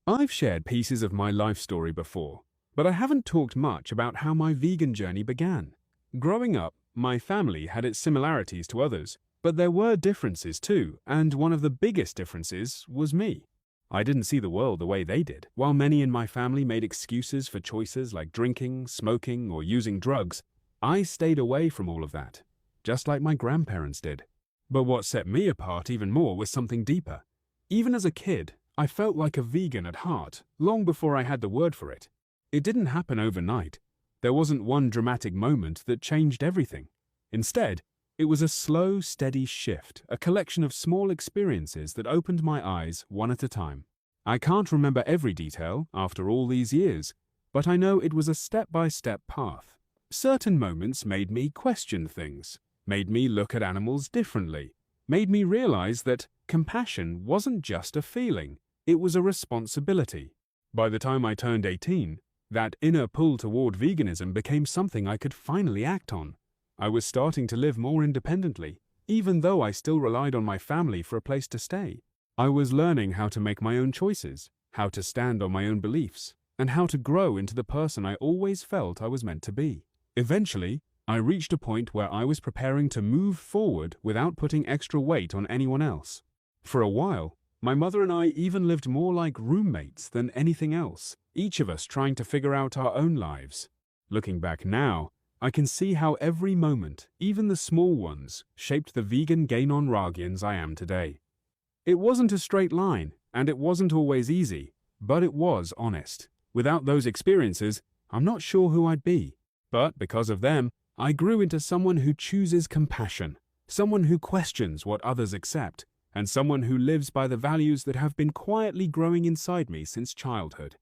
I've shared pieces of my life story before, but I haven't talked much about how my vegan journey began. Growing up, my family had its similarities to others, but there were differences too, and one of the biggest differences was me. I didn't see the world the way they did. While many in my family made excuses for choices like drinking, smoking, or using drugs, I stayed away from all of that, just like my grandparents did. But what set me apart even more was something deeper. Even as a kid, I felt like a vegan at heart, long before I had the word for it. It didn't happen overnight. There wasn't one dramatic moment that changed everything. Instead, it was a slow, steady shift, a collection of small experiences that opened my eyes one at a time. I can't remember every detail after all these years, but I know it was a step-by-step path. Certain moments made me question things, made me look at animals differently, made me realize that compassion wasn't just a feeling, it was a responsibility. By the time I turned 18, that inner pull toward veganism became something I could finally act on. I was starting to live more independently, even though I still relied on my family for a place to stay. I was learning how to make my own choices, how to stand on my own beliefs, and how to grow into the person I always felt I was meant to be. Eventually, I reached a point where I was preparing to move forward without putting extra weight on anyone else. For a while, my mother and I even lived more like roommates than anything else, each of us trying to figure out our own lives. Looking back now, I can see how every moment, even the small ones, shaped the vegan Gainon-Ragians I am today. It wasn't a straight line, and it wasn't always easy, but it was honest. Without those experiences, I'm not sure who I'd be. But because of them, I grew into someone who chooses compassion, someone who questions what others accept, and someone who lives by the values that have been quietly growing inside me since childhood.